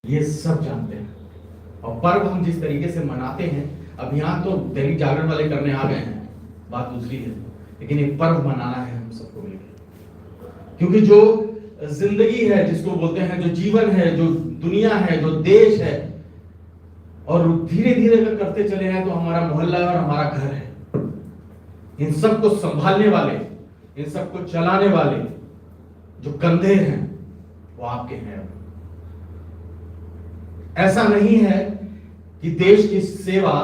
ये सब जानते हैं। और पर्व हम जिस तरीके से मनाते हैं, अभियान तो दैनिक जागरण वाले करने आ गए हैं, बात दूसरी है, लेकिन एक पर्व मनाना है हम सबको मिलकर। क्योंकि जो जिंदगी है, जिसको बोलते हैं, जो जीवन है, जो दुनिया है, जो देश है, और धीरे धीरे अगर करते चले हैं तो हमारा मोहल्ला और हमारा घर है। इन सबको संभालने वाले, इन सबको चलाने वाले जो कंधे हैं वो आपके हैं। ऐसा नहीं है कि देश की सेवा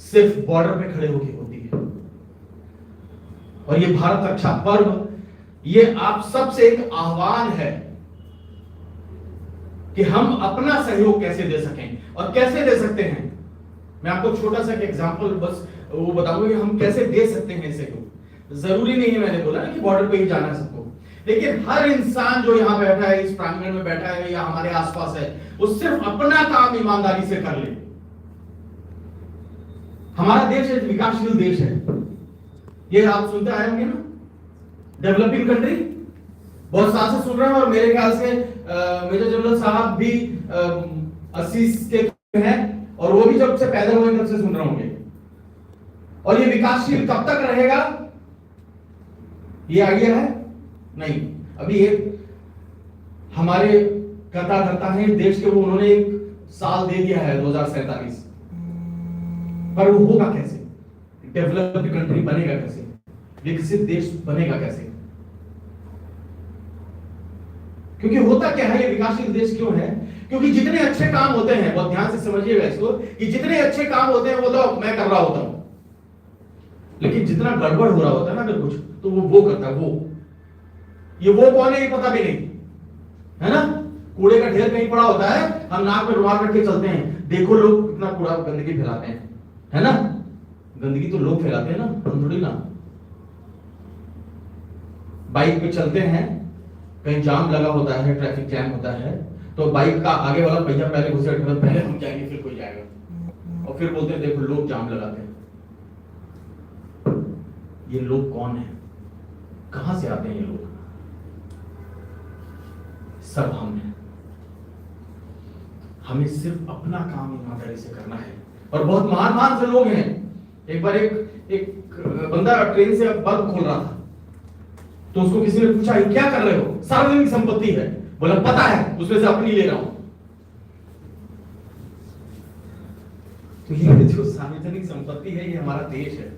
सिर्फ बॉर्डर पे खड़े होकर होती है। और ये भारत रक्षा पर्व, ये आप सबसे एक आह्वान है कि हम अपना सहयोग कैसे दे सकें। और कैसे दे सकते हैं, मैं आपको छोटा सा एग्जांपल बस वो बताऊंगा कि हम कैसे दे सकते हैं सहयोग। जरूरी नहीं है, मैंने बोला ना कि बॉर्डर पे ही जाना है सबको, लेकिन हर इंसान जो यहां बैठा है, इस प्रांगण में बैठा है या हमारे आसपास है, वो सिर्फ अपना काम ईमानदारी से कर ले। हमारा देश एक विकासशील देश है, ये आप सुनते आए होंगे ना, डेवलपिंग कंट्री, बहुत साल से सुन रहे हैं। और मेरे ख्याल से मेजर जनरल साहब भी 80 के हैं, और वो भी जब से पैदा हुए तब से सुन रहे होंगे। और ये विकासशील कब तक रहेगा, ये आइडिया है नहीं। अभी एक हमारे कर्ता धर्ता है देश के, वो उन्होंने एक साल दे दिया है 2047, पर वो होगा कैसे? डेवलप्ड कंट्री बनेगा कैसे? विकसित देश बनेगा कैसे? क्योंकि होता क्या है, ये विकासशील देश क्यों है? क्योंकि जितने अच्छे काम होते हैं, बहुत ध्यान से समझिएगा इसको, कि जितने अच्छे काम होते हैं वो तो मैं कर रहा होता हूं, लेकिन जितना गड़बड़ हो रहा होता है ना अगर कुछ, तो वो करता है वो। ये वो कौन है ये पता भी नहीं है ना। कूड़े का ढेर कहीं पड़ा होता है, हम नाक में रुमाल रख के चलते हैं, देखो लोग कितना कूड़ा गंदगी फैलाते हैं, है ना। गंदगी तो लोग फैलाते हैं ना, हम थोड़ी ना। बाइक पे चलते हैं, कहीं जाम लगा होता है, ट्रैफिक जैम होता है, तो बाइक का आगे वाला भैया पहले घुसे, पहले हम जाएंगे फिर कोई जाएगा, और फिर बोलते हैं देखो लोग जाम लगाते हैं। ये लोग कौन है, कहां से आते हैं ये लोग? सब हम हैं। हमें सिर्फ अपना काम ईमानदारी से करना है। और बहुत महान महान से लोग हैं। एक बार एक बंदा ट्रेन से बल्ब खोल रहा था, तो उसको किसी ने पूछा क्या कर रहे हो? सार्वजनिक संपत्ति है। बोला पता है, उसमें से अपनी ले रहा हूं। तो ये जो सार्वजनिक संपत्ति है, ये हमारा देश है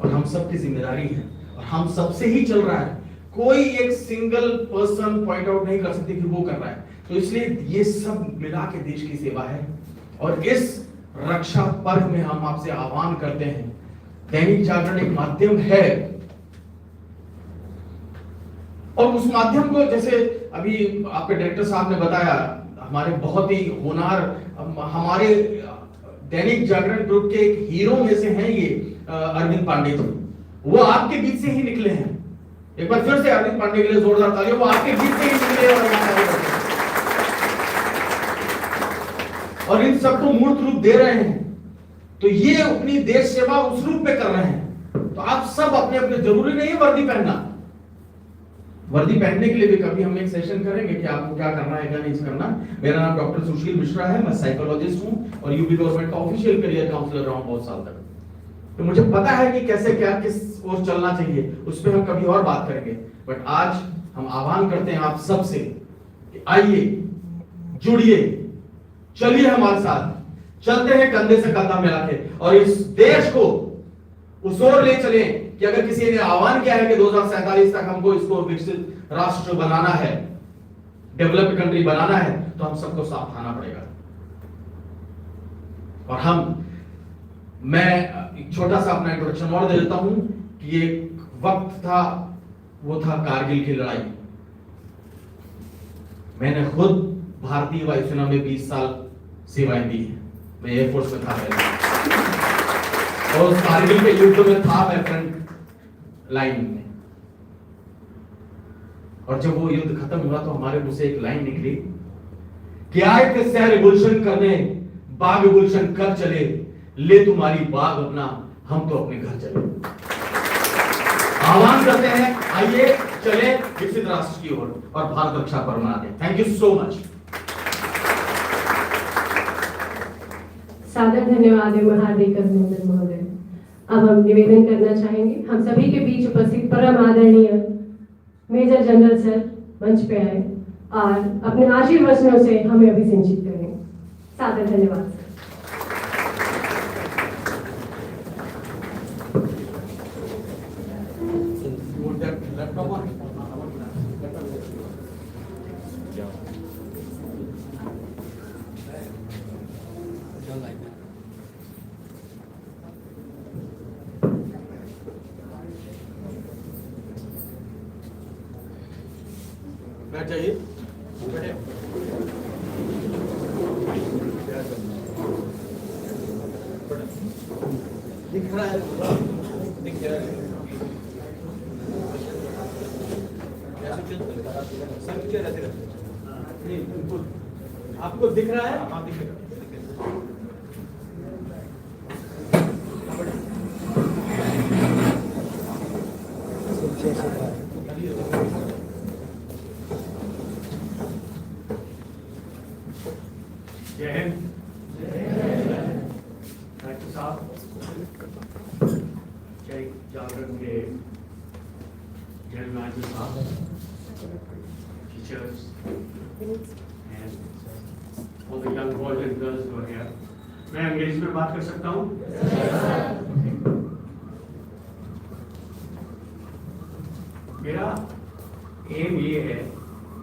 और हम सबकी जिम्मेदारी है, और हम सबसे ही चल रहा है। कोई एक सिंगल पर्सन पॉइंट आउट नहीं कर सकते कि वो कर रहा है। तो इसलिए ये सब मिला के देश की सेवा है। और इस रक्षा पर्व में हम आपसे आह्वान करते हैं, दैनिक जागरण एक माध्यम है, और उस माध्यम को, जैसे अभी आपके डायरेक्टर साहब ने बताया, हमारे बहुत ही होनहार, हमारे दैनिक जागरण ग्रुप के एक हीरो में से हैं ये अरविंद पांडे जी। वो आपके बीच से ही निकले हैं। एक बार फिर से अरविंद पांडे के लिए जोरदार तालियां। वो आपके बीच से ही निकले और इन सबको मूर्त रूप दे रहे हैं। तो ये अपनी देश सेवा उस रूप में कर रहे हैं। तो आप सब अपने अपने, जरूरी नहीं है वर्दी पहनना, वर्दी पहनने के लिए भी कभी हम एक सेशन करेंगे कि आपको क्या करना है क्या नहीं करना। मेरा नाम डॉक्टर सुशील मिश्रा है, मैं साइकोलॉजिस्ट हूं और यूपी गवर्नमेंट का ऑफिशियल करियर काउंसलर रहा हूं बहुत साल तक। तो मुझे पता है कि कैसे क्या किस ओर चलना चाहिए, उस पर हम कभी और बात करेंगे। बट आज हम आह्वान करते हैं आप सबसे कि आइए, जुड़िए, चलिए हमारे साथ, चलते हैं कंधे से कंधा मिला के, और इस देश को उस ओर ले चले कि अगर किसी ने आह्वान किया है कि 2047 तक हमको इसको विकसित राष्ट्र बनाना है, डेवलप्ड कंट्री बनाना है, तो हम सबको साथ आना पड़ेगा। और मैं छोटा सा अपना इंट्रोडक्शन और दे देता हूं कि एक वक्त था, वो था कारगिल की लड़ाई। मैंने खुद भारतीय वायुसेना में 20 साल सेवाएं दी है। मैं एयरफोर्स में था और उस कारगिल के युद्ध में था मैं फ्रंट लाइन में। और जब वो युद्ध खत्म हुआ तो हमारे मुंह से एक लाइन निकली कि आए थे शहर गुलशन करने, बाग गुलशन कर चले, ले तुम्हारी बाग अपना, हम तो अपने घर चले। आह्वान करते हैं, आइए चले विकसित राष्ट्र की ओर और भारत रक्षा पर्व मनाते हैं। Thank you so much. सादर धन्यवाद एवं हार्दिक अभिनंदन महोदय। अब हम निवेदन करना चाहेंगे, हम सभी के बीच उपस्थित परम आदरणीय मेजर जनरल सर मंच पे आए और अपने आशीर्वचनों से हमें अभिसिंचित करें। सादर धन्यवाद सर। बैठ जाइए। दिख रहा है, दिख रहा है। सर पीछे रहते रहते। नहीं बिल्कुल आपको दिख रहा है? हाँ दिख रहा है। जय हिंद। डॉक्टर साहब, जय जागरण के जनरल मैनेजर साहब, teachers and all the young boys and girls who are here. मैं अंग्रेजी में बात कर सकता हूँ? मेरा एम ये है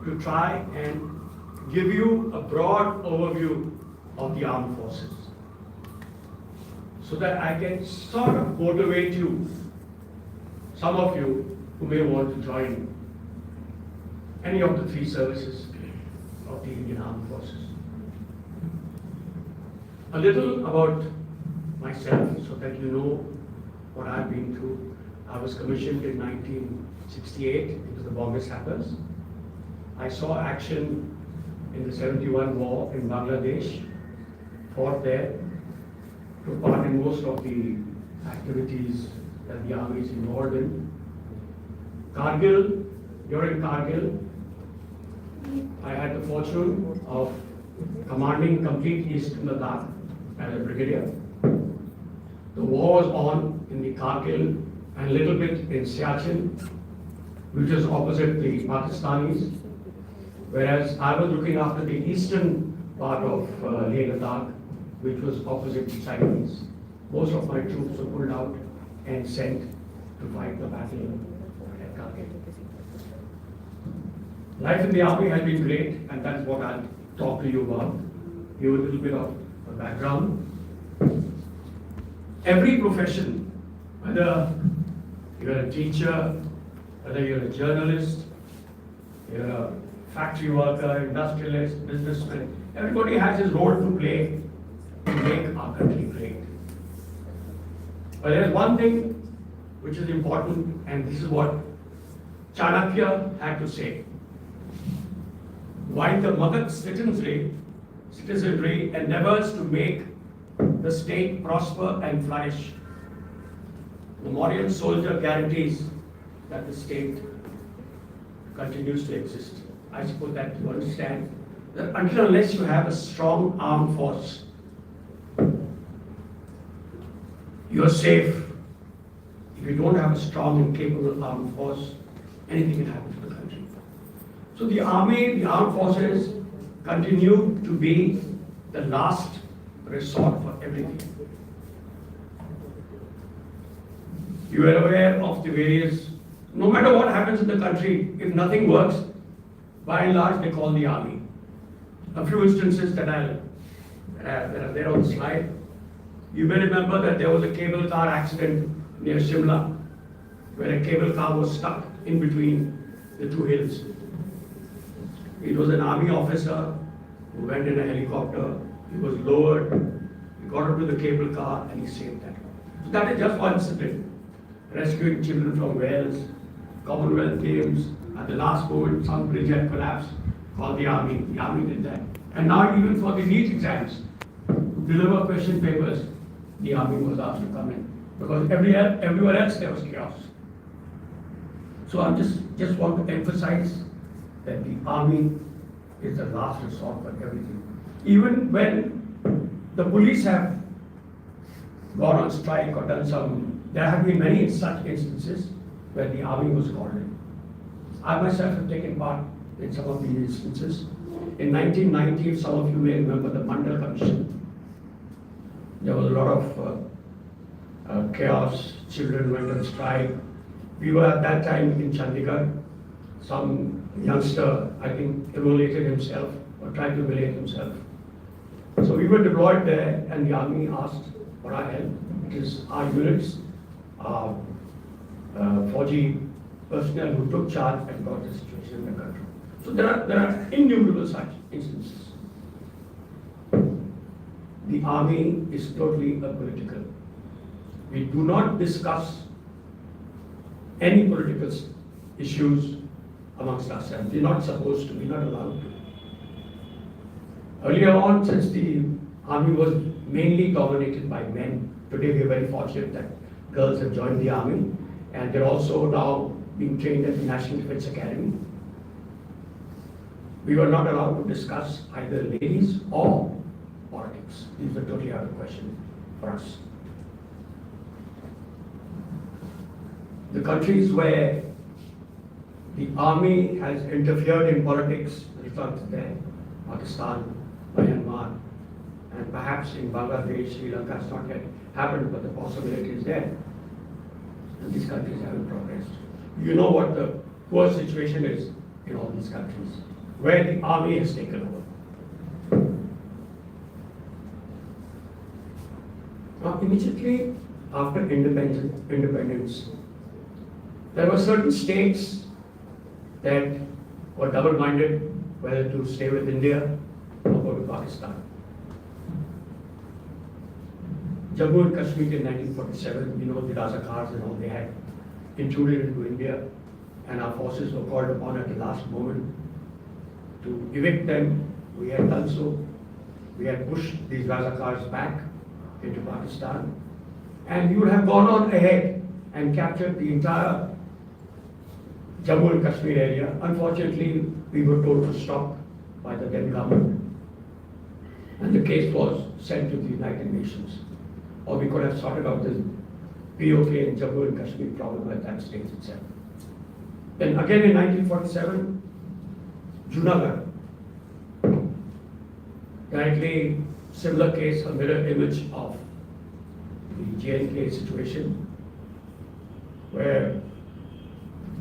to try and give you a broad overview of the armed forces so that I can sort of motivate you, some of you who may want to join any of the three services of the Indian Armed Forces. A little about myself so that you know what I've been through. I was commissioned in 1968 into the Bombay Sappers. I saw action in the 71 war in Bangladesh, fought there, took part in most of the activities that the army is involved in. Kargil, during Kargil, I had the fortune of commanding complete Eastern Ladakh as a brigadier. The war was on in the Kargil and a little bit in Siachen, which is opposite the Pakistanis. Whereas I was looking after the eastern part of Leh Ladakh, which was opposite the Chinese. Most of my troops were pulled out and sent to fight the battle at Kargil. Life in the army has been great, and that's what I'll talk to you about. Give you a little bit of a background. Every profession, whether you're a teacher, whether you're a journalist, you're a factory worker, industrialist, businessman, everybody has his role to play to make our country great. But there's one thing which is important, and this is what Chanakya had to say. While the Magad citizenry endeavors to make the state prosper and flourish, the Mauryan soldier guarantees that the state continues to exist. I suppose that you understand that until unless you have a strong armed force, you are safe. If you don't have a strong and capable armed force, anything can happen to the country. So the army, the armed forces continue to be the last resort for everything. You are aware of the various, no matter what happens in the country, if nothing works, by and large, they call the army. A few instances that are there on the slide. You may remember that there was a cable car accident near Shimla, where a cable car was stuck in between the two hills. It was an army officer who went in a helicopter. He was lowered, he got into the cable car, and he saved that. So that is just one discipline. Rescuing children from wells, Commonwealth Games. At the last moment, some bridge had collapsed, called the army. The army did that. And now even for the NEET exams, to deliver question papers, the army was asked to come in. Because everywhere else there was chaos. So I just want to emphasize that the army is the last resort for everything. Even when the police have gone on strike or done some, there have been many such instances where the army was called in. I myself have taken part in some of these instances. In 1990, some of you may remember the Mandal Commission. There was a lot of chaos, children went on strike. We were at that time in Chandigarh. Some youngster, I think, immolated himself or tried to immolate himself. So we were deployed there and the army asked for our help. It is our units, our Fauji personnel who took charge and got the situation in the country. So there are innumerable such instances. The army is totally apolitical. We do not discuss any political issues amongst ourselves. We're not supposed to, we're not allowed to. Earlier on, since the army was mainly dominated by men, today we are very fortunate that girls have joined the army and they're also now being trained at the National Defence Academy. We were not allowed to discuss either ladies or politics. These are totally out of question for us. The countries where the army has interfered in politics, results there, Pakistan, Myanmar, and perhaps in Bangladesh, Sri Lanka has not yet happened, but the possibility is there. And these countries haven't progressed. You know what the poor situation is in all these countries, where the army has taken over. Now, immediately after independence, there were certain states that were double-minded whether to stay with India or go to Pakistan. Jammu and Kashmir in 1947, you know, the Razakars and all, they had intruded into India, and our forces were called upon at the last moment to evict them. We had done so. We had pushed these Razakars back into Pakistan, and we would have gone on ahead and captured the entire Jammu and Kashmir area. Unfortunately, we were told to stop by the then government, and the case was sent to the United Nations. Or we could have sorted out this POK and Jammu and Kashmir problem at that stage itself. Then again in 1947, Junagadh, directly similar case, a mirror image of the J&K situation, where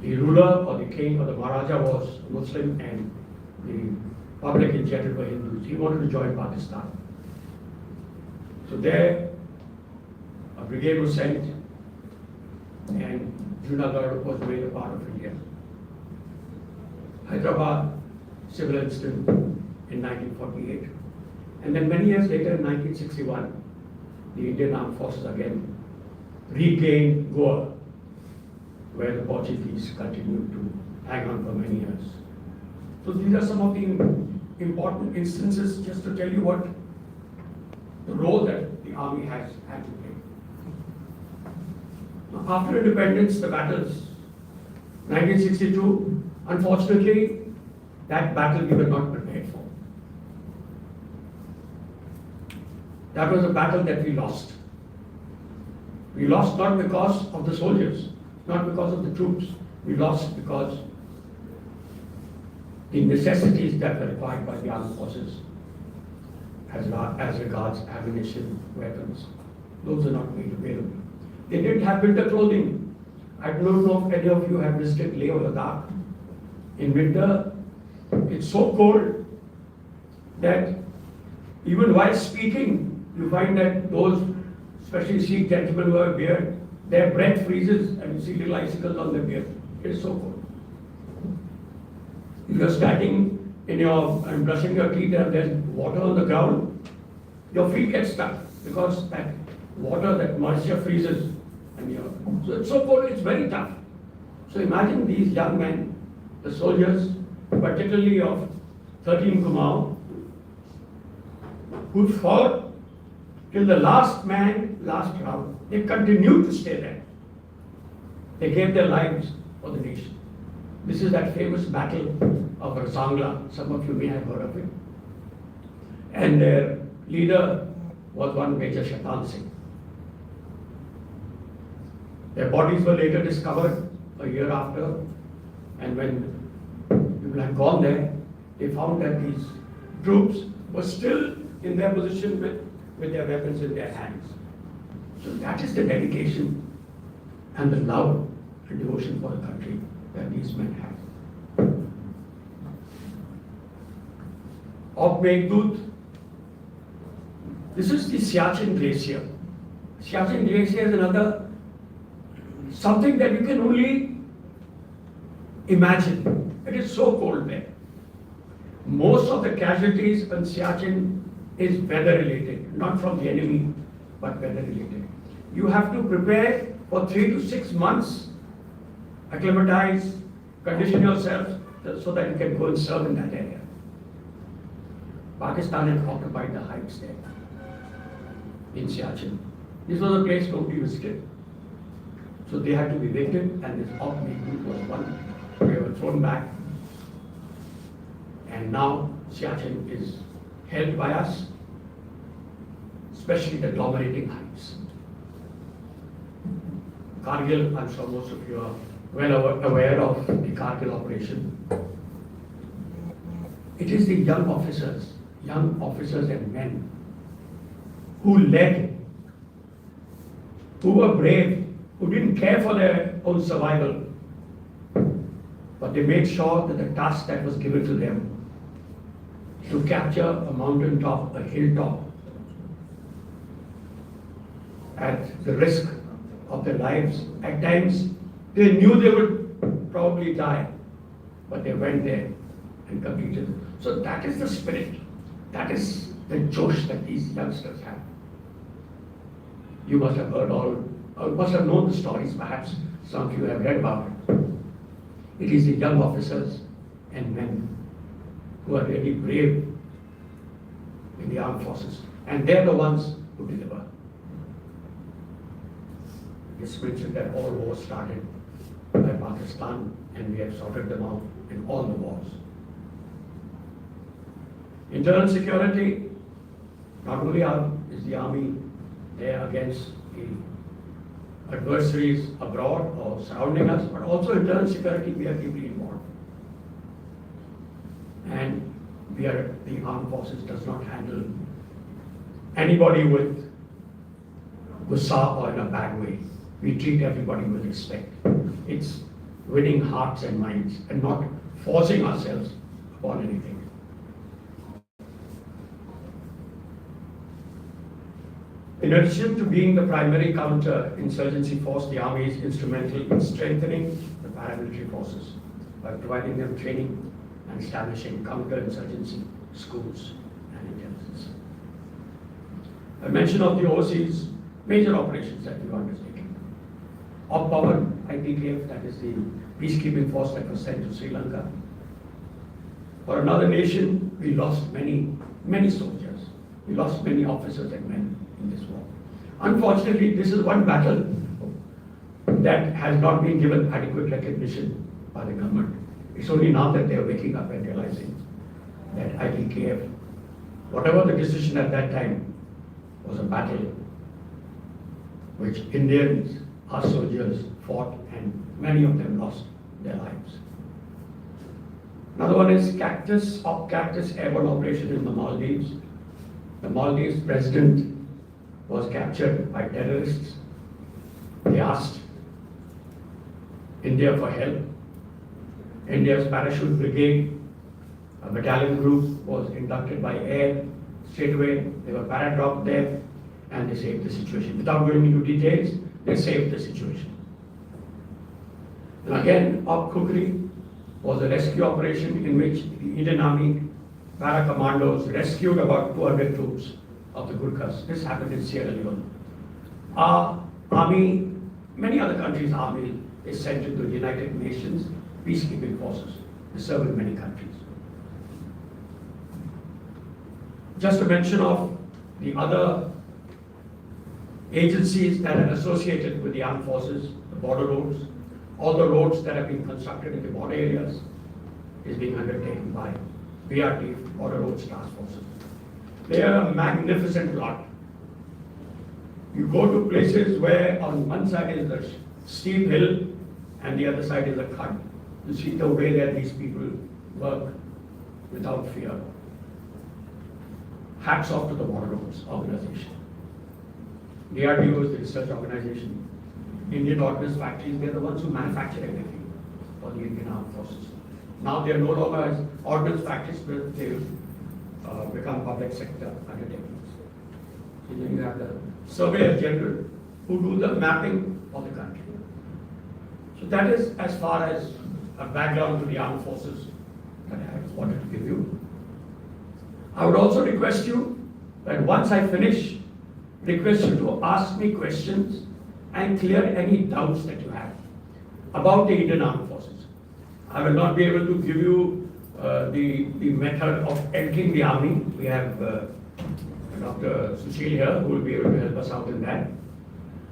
the ruler or the king or the Maharaja was Muslim and the public in general were Hindus. He wanted to join Pakistan. So there, a brigade was sent and Junagadh was made a part of India. Hyderabad, civil incident in 1948. And then many years later, in 1961, the Indian Armed Forces again regained Goa, where the Portuguese continued to hang on for many years. So these are some of the important instances just to tell you what the role that the army has had to play. Now, after independence, the battles, 1962, unfortunately, that battle we were not prepared for. That was a battle that we lost. We lost not because of the soldiers, not because of the troops. We lost because the necessities that were required by the armed forces as regards ammunition, weapons, those are not made available. They didn't have winter clothing. I don't know if any of you have visited Leh or Ladakh. In winter, it's so cold that even while speaking, you find that those, especially Sikh gentlemen who have a beard, their breath freezes and you see little icicles on their beard. It is so cold. If you're standing and brushing your teeth and there's water on the ground, your feet get stuck because that water, that moisture freezes. So it's so cold, it's very tough. So imagine these young men, the soldiers, particularly of 13 Kumaon, who fought till the last man, last round. They continued to stay there. They gave their lives for the nation. This is that famous battle of Rasangla. Some of you may have heard of it. And their leader, was one Major Shatan Singh. Their bodies were later discovered a year after, and when people had gone there, they found that these troops were still in their position with their weapons in their hands. So that is the dedication and the love and devotion for the country that these men have. Of Meghdut, this is the Siachen Glacier. Siachen Glacier is another something that you can only imagine. It is so cold there. Most of the casualties in Siachen is weather related, not from the enemy, but weather related. You have to prepare for 3 to 6 months, acclimatize, condition yourself so that you can go and serve in that area. Pakistan had occupied the heights there in Siachen. This was a place nobody visited. So they had to be evicted, and this Op Meghdut was one. They were thrown back. And now Siachen is held by us, especially the agglomerating heights. Kargil, I'm sure most of you are well aware of the Kargil operation. It is the young officers and men who led, who were brave, who didn't care for their own survival, but they made sure that the task that was given to them to capture a mountaintop, a hilltop, at the risk of their lives. At times, they knew they would probably die, but they went there and completed it. So that is the spirit, that is the josh that these youngsters have. You must have heard must have known the stories, perhaps some of you have read about it. It is the young officers and men who are really brave in the armed forces, and they're the ones who deliver. It's mentioned that all wars started by Pakistan, and we have sorted them out in all the wars. Internal security, not only is the army there against the adversaries abroad or surrounding us, but also internal security we are deeply involved. And the armed forces does not handle anybody with gussa or in a bad way. We treat everybody with respect. It's winning hearts and minds and not forcing ourselves upon anything. In addition to being the primary counter-insurgency force, the Army is instrumental in strengthening the paramilitary forces by providing them training and establishing counter-insurgency schools and intelligence. A mention of the overseas major operations that we are undertaking. Op Power, IPKF, that is the peacekeeping force that was sent to Sri Lanka. For another nation, we lost many soldiers. We lost many officers and men in this war. Unfortunately, this is one battle that has not been given adequate recognition by the government. It's only now that they are waking up and realizing that IPKF, whatever the decision at that time, was a battle which Indians, our soldiers fought, and many of them lost their lives. Another one is Cactus airborne operation in the Maldives. The Maldives president was captured by terrorists. They asked India for help. India's parachute brigade, a battalion group, was inducted by air. Straight away, they were paradropped there, and they saved the situation. Without going into details, they saved the situation. And again, Op Kukri was a rescue operation in which the Indian Army para commandos rescued about 200 troops of the Gurkhas. This happened in Sierra Leone. Our army, many other countries' army is sent into the United Nations peacekeeping forces to serve in many countries. Just to mention of the other agencies that are associated with the armed forces, the border roads, all the roads that have been constructed in the border areas is being undertaken by BRT, Border Roads Task Forces. They are a magnificent lot. You go to places where on one side is the steep hill and the other side is a cut. You see the way that these people work without fear. Hats off to the Border Roads organization. DRDO is the research organization. Indian ordnance factories, they're the ones who manufacture everything for the Indian Armed Forces. Now they are no longer as ordnance factories, but they've become public sector undertakings. So then you have the Surveyor General who do the mapping of the country. So that is as far as a background to the armed forces that I wanted to give you. I would also request you that once I finish, request you to ask me questions and clear any doubts that you have about the Indian Armed Forces. I will not be able to give you the method of entering the army. We have Dr. Sushil here who will be able to help us out in that.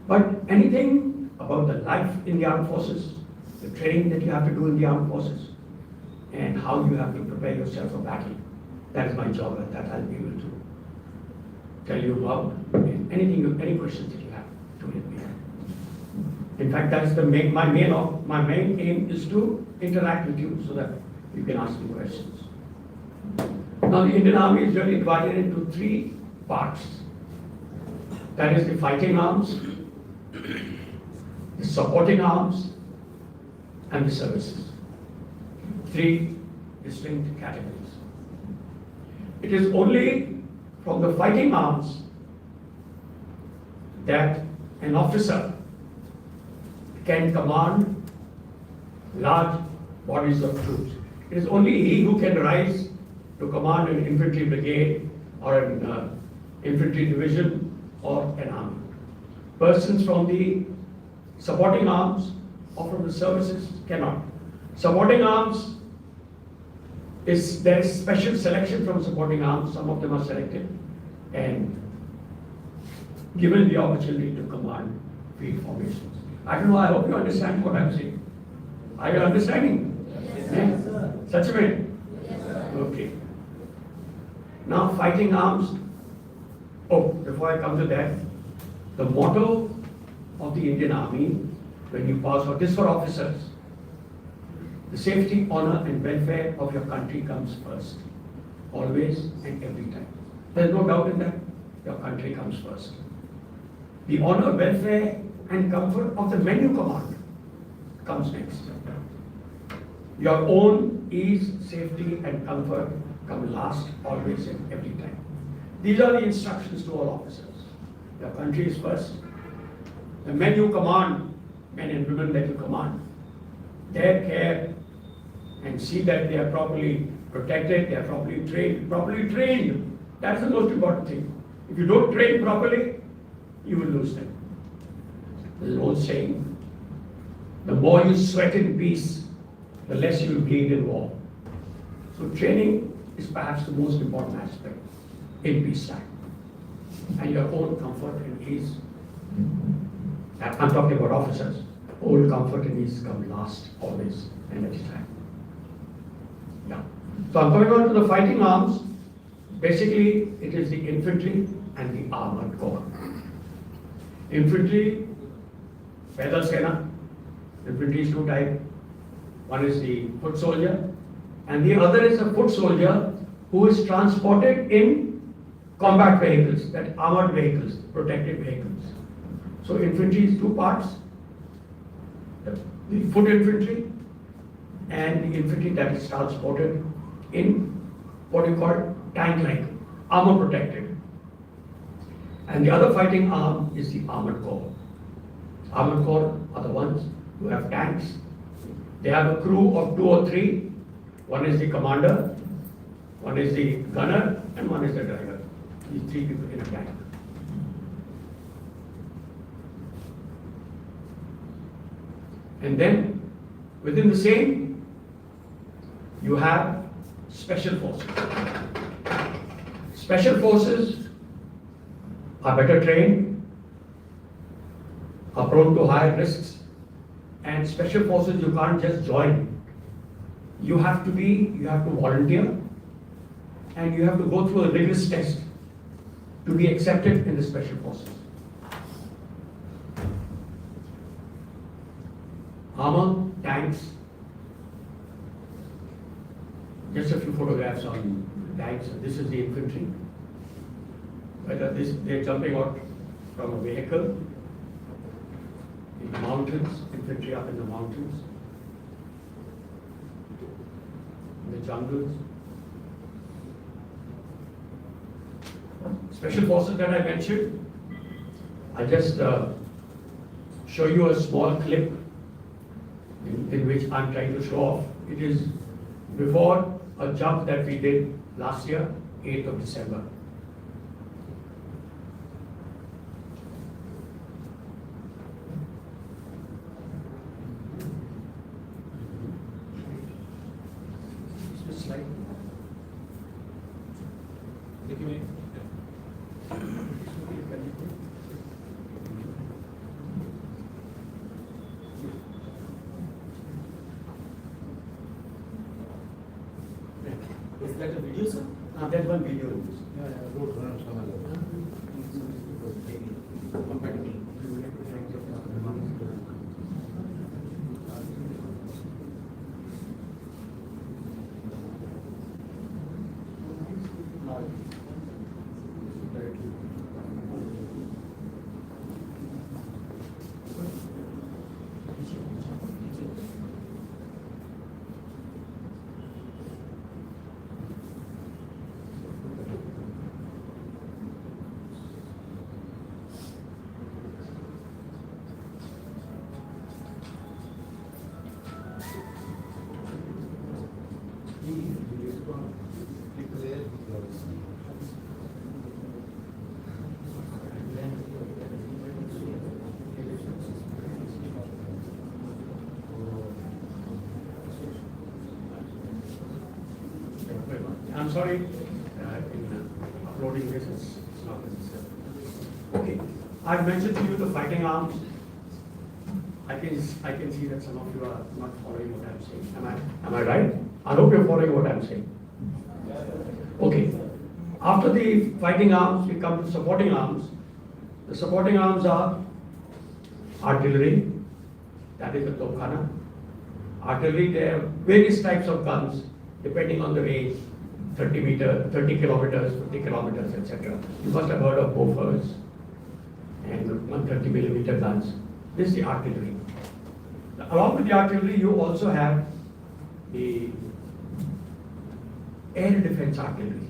But anything about the life in the armed forces, the training that you have to do in the armed forces, and how you have to prepare yourself for battle, that is my job, and that I'll be able to tell you about. And anything, any questions that you have to hit me. In fact, that's the my main aim is to interact with you so that you can ask me questions. Now, the Indian Army is really divided into three parts. That is the fighting arms, the supporting arms, and the services. Three distinct categories. It is only from the fighting arms that an officer can command large bodies of troops. It is only he who can rise to command an infantry brigade or an infantry division or an army. Persons from the supporting arms or from the services cannot. Supporting arms there is special selection from supporting arms. Some of them are selected and given the opportunity to command field formations. I don't know, I hope you understand what I'm saying. Are you understanding? Yes, sir. Such a way? Yes, sir. Okay. Now, fighting arms. Oh, before I come to that, the motto of the Indian Army, when you pass for this for officers, the safety, honor, and welfare of your country comes first, always and every time. There's no doubt in that. Your country comes first. The honor, welfare, and comfort of the men you command comes next. Your own ease, safety, and comfort come last, always and every time. These are the instructions to all officers. Your country is first. The men you command, men and women that you command, their care and see that they are properly protected, they are properly trained. That's the most important thing. If you don't train properly, you will lose them. There's an old saying, the more you sweat in peace, the less you will bleed in war. So training is perhaps the most important aspect in peacetime. And your own comfort and ease. I'm talking about officers. Own comfort and ease come last, always and every time. Yeah. So I'm coming on to the fighting arms. Basically, it is the infantry and the armored corps. Infantry, Pedal Sena. Infantry is two types. One is the foot soldier, and the other is a foot soldier who is transported in combat vehicles, that armored vehicles, protected vehicles. So infantry is two parts, the foot infantry and the infantry that is transported in what you call tank-like, armor protected. And the other fighting arm is the armored corps. Armored corps are the ones who have tanks. They have a crew of 2 or 3. One is the commander, one is the gunner, and one is the driver. These 3 people in a tank. And then within the same, you have special forces. Special forces are better trained, are prone to higher risks, and special forces you can't just join. You have to volunteer, and you have to go through a rigorous test to be accepted in the special forces. armor, tanks. Just a few photographs on tanks. This is the infantry. Whether they're jumping out from a vehicle in the mountains, infantry up in the mountains, in the jungles. Special forces that I mentioned, I'll just show you a small clip in which I'm trying to show off. It is before a jump that we did last year, 8th of December. This slide. Is that a video, sir? There's one video. I'm sorry, in uploading this, it's not necessary. Okay, I've mentioned to you the fighting arms. I can see that some of you are not following what I'm saying. Am I right? I hope you're following what I'm saying. Okay. After the fighting arms, we come to supporting arms. The supporting arms are artillery, that is the Topkhana. Artillery, there are various types of guns depending on the range, 30 kilometers, 50 kilometers, etc. You must have heard of Bofors and 130 millimeter guns. This is the artillery. Along with the artillery, you also have the air defense artillery.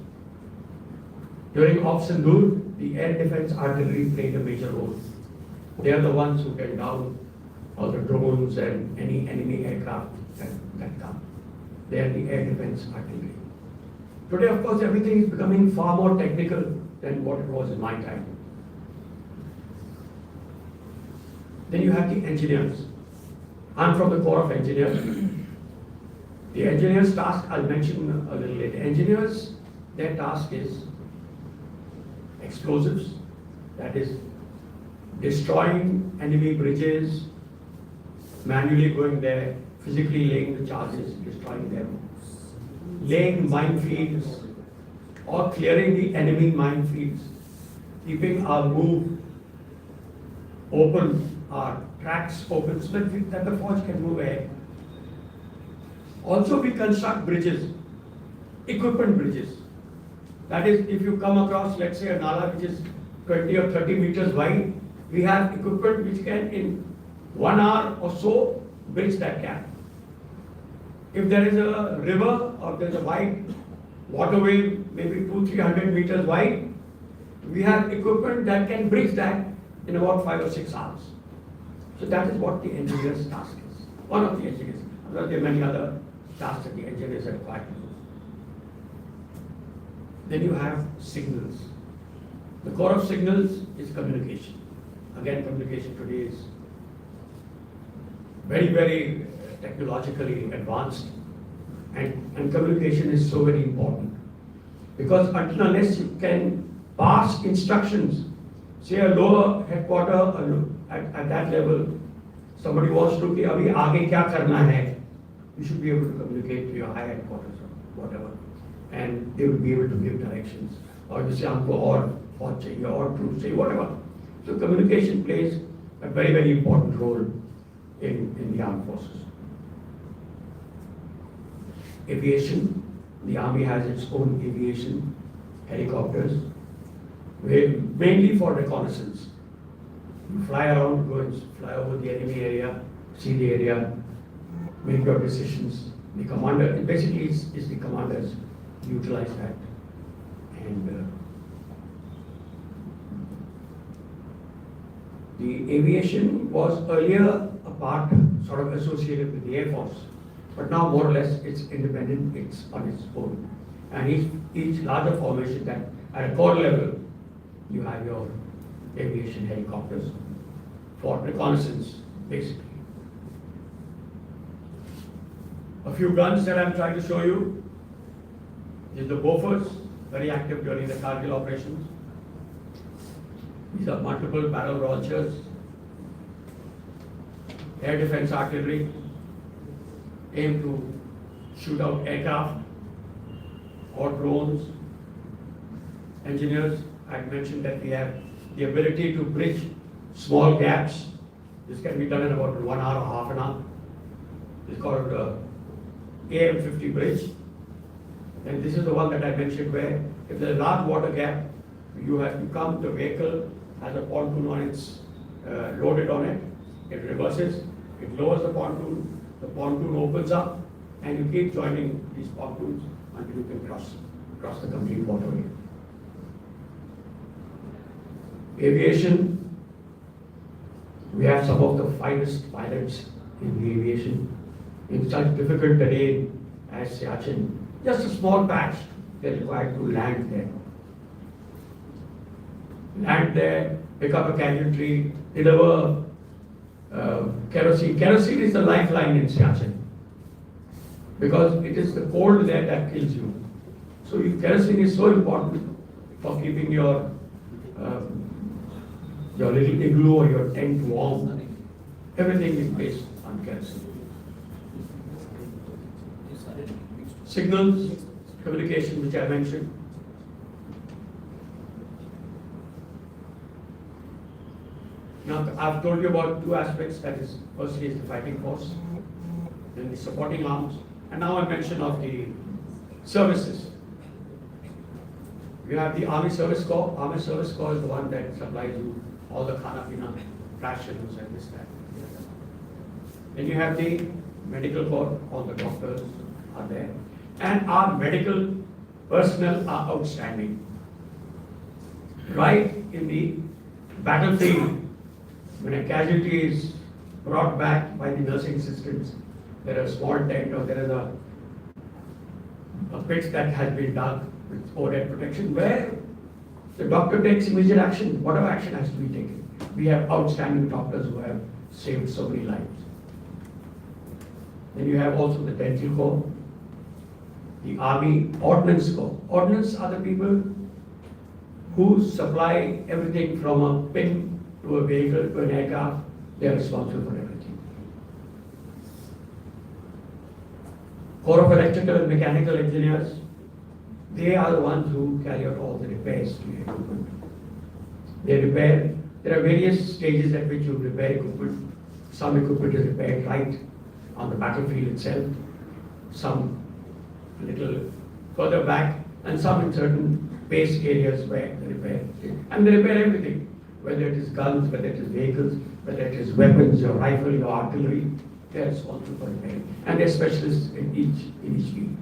During Operation Sindoor, the air defense artillery played a major role. They are the ones who can down all the drones and any enemy aircraft that come. They are the air defense artillery. Today, of course, everything is becoming far more technical than what it was in my time. Then you have the engineers. I'm from the Corps of Engineers. The engineers' task, I'll mention a little later. Engineers, their task is explosives, that is destroying enemy bridges, manually going there, physically laying the charges, destroying them, laying minefields or clearing the enemy minefields, keeping our move open, our tracks open so that the force can move ahead. Also, we construct bridges, equipment bridges. That is, if you come across, let's say, a nala which is 20 or 30 meters wide, we have equipment which can, in 1 hour or so, bridge that gap. If there is a river or there is a wide waterway, maybe 200-300 meters wide, we have equipment that can bridge that in about 5 or 6 hours. So that is what the engineer's task is. One of the engineers. There are many other tasks that the engineers are required to do. Then you have signals. The core of signals is communication. Again, communication today is very technologically advanced, and communication is so very important. Because until unless you can pass instructions, say a lower headquarter at that level, somebody wants to say, abhi aage kya karna hai, you should be able to communicate to your high headquarters or whatever, and they will be able to give directions. Or you say, humko aur fauj chahiye, or troops chahiye, whatever. So communication plays a very important role in the armed forces. Aviation, the army has its own aviation helicopters, mainly for reconnaissance. You fly around, go and fly over the enemy area, see the area, make your decisions. The commander, basically it's the commanders utilize that. And the aviation was earlier a part sort of associated with the Air Force, but now more or less it's independent, it's on its own. And each larger formation that at a core level, you have your aviation helicopters for reconnaissance, basically. A few guns that I'm trying to show you is the Bofors, very active during the Kargil operations. These are multiple barrel launchers, air defense artillery, aimed to shoot out aircraft or drones. Engineers, I mentioned that we have the ability to bridge small gaps. This can be done in about 1 hour or half an hour. It's called AM50 bridge. And this is the one that I mentioned where if there's a large water gap, you come, the vehicle has a pontoon on its, loaded on it, it reverses, it lowers the pontoon opens up, and you keep joining these pontoons until you can cross the complete waterway. Aviation, we have some of the finest pilots in the aviation. In such difficult terrain as Siachen, just a small patch, they're required to land there. Land there, pick up a casualty, deliver kerosene. Kerosene is the lifeline in Siachen because it is the cold there that kills you. So kerosene is so important for keeping your little igloo or your tent warm. Everything is based on kerosene. Signals, communication, which I mentioned. Now, I've told you about two aspects, that is, firstly is the fighting force, then the supporting arms, and now I mention of the services. You have the Army Service Corps. Army Service Corps is the one that supplies you all the khana pina, rations and this, that. Then you have the Medical Corps, all the doctors are there. And our medical personnel are outstanding. Right in the battlefield, when a casualty is brought back by the nursing assistants, there is a small tent or there is a pit that has been dug with overhead protection where the doctor takes immediate action, whatever action has to be taken. We have outstanding doctors who have saved so many lives. Then you have also the dental corps, the Army Ordnance Corps. Ordnance are the people who supply everything from a pin to a vehicle to an aircraft. They are responsible for everything. Corps of Electrical and Mechanical Engineers, they are the ones who carry out all the repairs to the equipment. They repair. There are various stages at which you repair equipment. Some equipment is repaired right on the battlefield itself, some a little further back, and some in certain base areas where they repair. And they repair everything, whether it is guns, whether it is vehicles, whether it is weapons, your rifle, your artillery, they are responsible for repairing. And they're specialists in each field.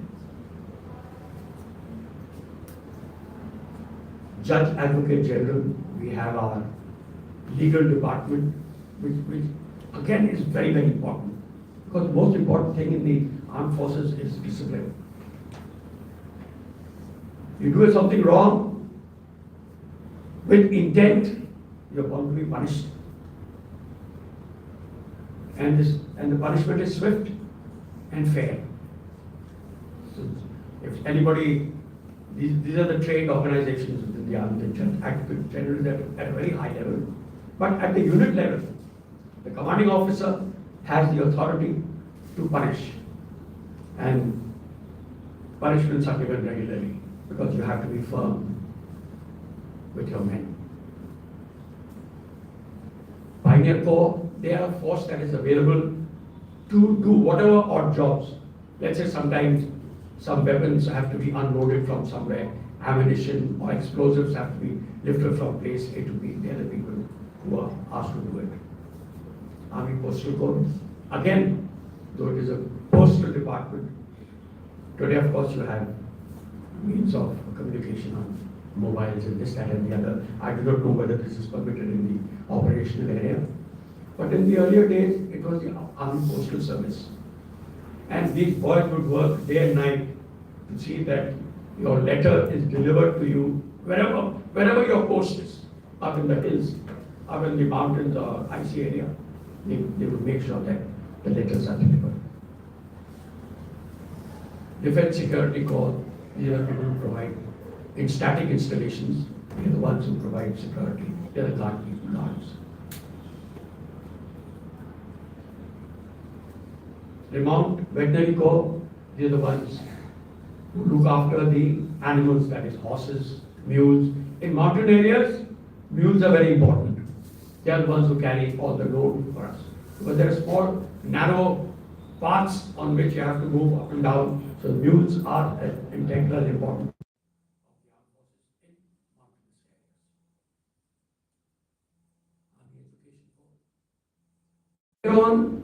Judge Advocate General, we have our legal department, which again is very, very important. Because the most important thing in the armed forces is discipline. You do something wrong with intent, you're bound to be punished. And the punishment is swift and fair. So if anybody, these are the trained organizations within the army, the active generals at a very high level. But at the unit level, the commanding officer has the authority to punish. And punishments are given regularly because you have to be firm with your men. By Pioneer Corps, they are a force that is available to do whatever odd jobs. Let's say sometimes some weapons have to be unloaded from somewhere, ammunition or explosives have to be lifted from place A to B. They are the people who are asked to do it. Army Postal Code, again, though it is a postal department, today of course you have means of communication on mobiles and this, that and the other. I do not know whether this is permitted in the operational area. But in the earlier days, it was the Army Postal Service. And these boys would work day and night to see that your letter is delivered to you wherever your post is, up in the hills, up in the mountains or icy area. They would make sure that the letters are delivered. Defense Security Corps, these are people who provide in static installations. They are the ones who provide security. They are the guards. Remount Veterinary Corps, they are the ones who look after the animals, that is horses, mules. In mountain areas, mules are very important. They are the ones who carry all the load for us. Because there are small, narrow paths on which you have to move up and down. So mules are integral and important. Later on,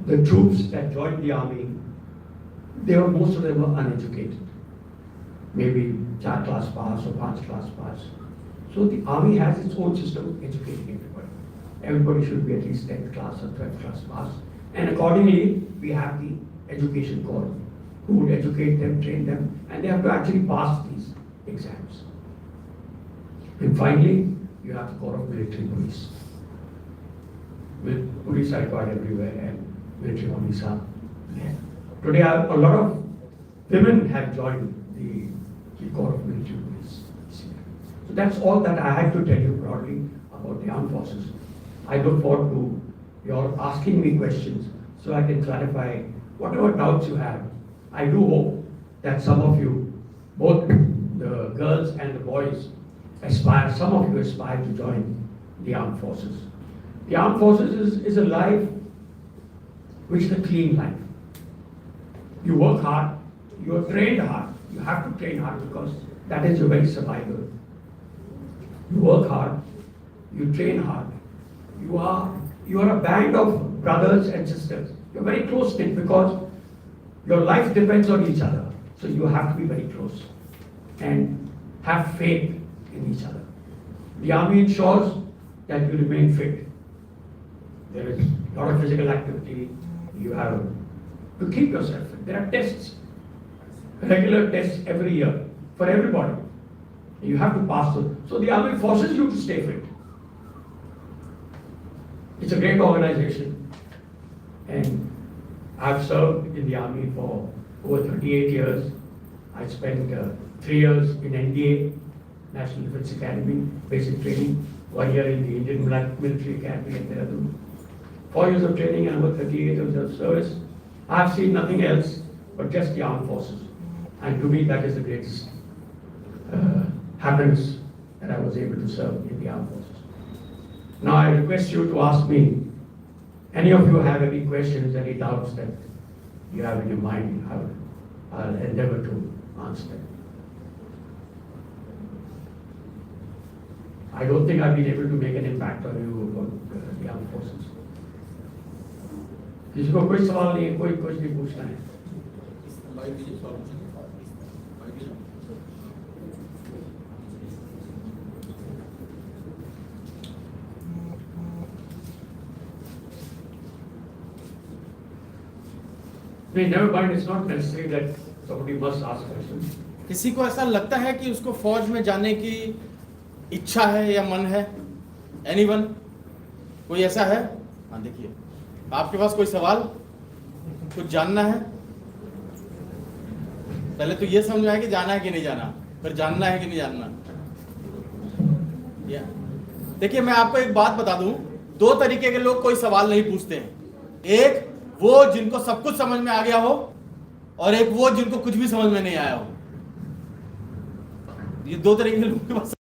the troops that joined the army, most of them were uneducated. Maybe 4 class pass or 5 class pass. So the army has its own system of educating everybody. Everybody should be at least 10th class or 12th class pass. And accordingly, we have the education corps who would educate them, train them, and they have to actually pass these exams. And finally, you have the Corps of Military Police. With police are required everywhere, and military police are there. Today, a lot of women have joined the Corps of Military Police. So that's all that I had to tell you broadly about the armed forces. I look forward to your asking me questions so I can clarify whatever doubts you have. I do hope that some of you, both the girls and the boys, some of you aspire to join the armed forces. The armed forces is a life which is a clean life. You work hard, you are trained hard. You have to train hard because that is your very survival. You work hard, you train hard. You are a band of brothers and sisters. You're very close knit because your life depends on each other. So you have to be very close and have faith in each other. The army ensures that you remain fit. There is a lot of physical activity. You have to keep yourself fit. There are tests, regular tests every year for everybody. You have to pass those. So the army forces you to stay fit. It's a great organization, and I've served in the army for over 38 years. I spent 3 years in NDA, National Defense Academy, basic training, 1 year in the Indian Military Academy at Dehradun, 4 years of training and over 38 years of service. I've seen nothing else but just the armed forces, and to me that is the greatest happiness that I was able to serve in the armed forces. Now I request you to ask me, any of you have any questions, any doubts that you have in your mind, I'll endeavor to answer them. I don't think I've been able to make an impact on you about the armed forces. किसी को कोई सवाल नहीं है, कोई कुछ नहीं पूछना है. Never mind, it's not necessary that somebody must ask questions. किसी को ऐसा लगता है कि उसको फौज में जाने की इच्छा है या मन है? एनीवन? कोई ऐसा है? हाँ देखिए, आपके पास कोई सवाल, कुछ जानना है? पहले तो ये समझ में आया कि जाना है कि नहीं जाना, फिर जानना है कि नहीं जानना. देखिए मैं आपको एक बात बता दूं, 2 तरीके के लोग कोई सवाल नहीं पूछते हैं. एक वो जिनको सब कुछ समझ में आ गया हो, और एक वो जिनको कुछ भी समझ में नहीं आया हो. ये 2 तरीके के लोगों के पास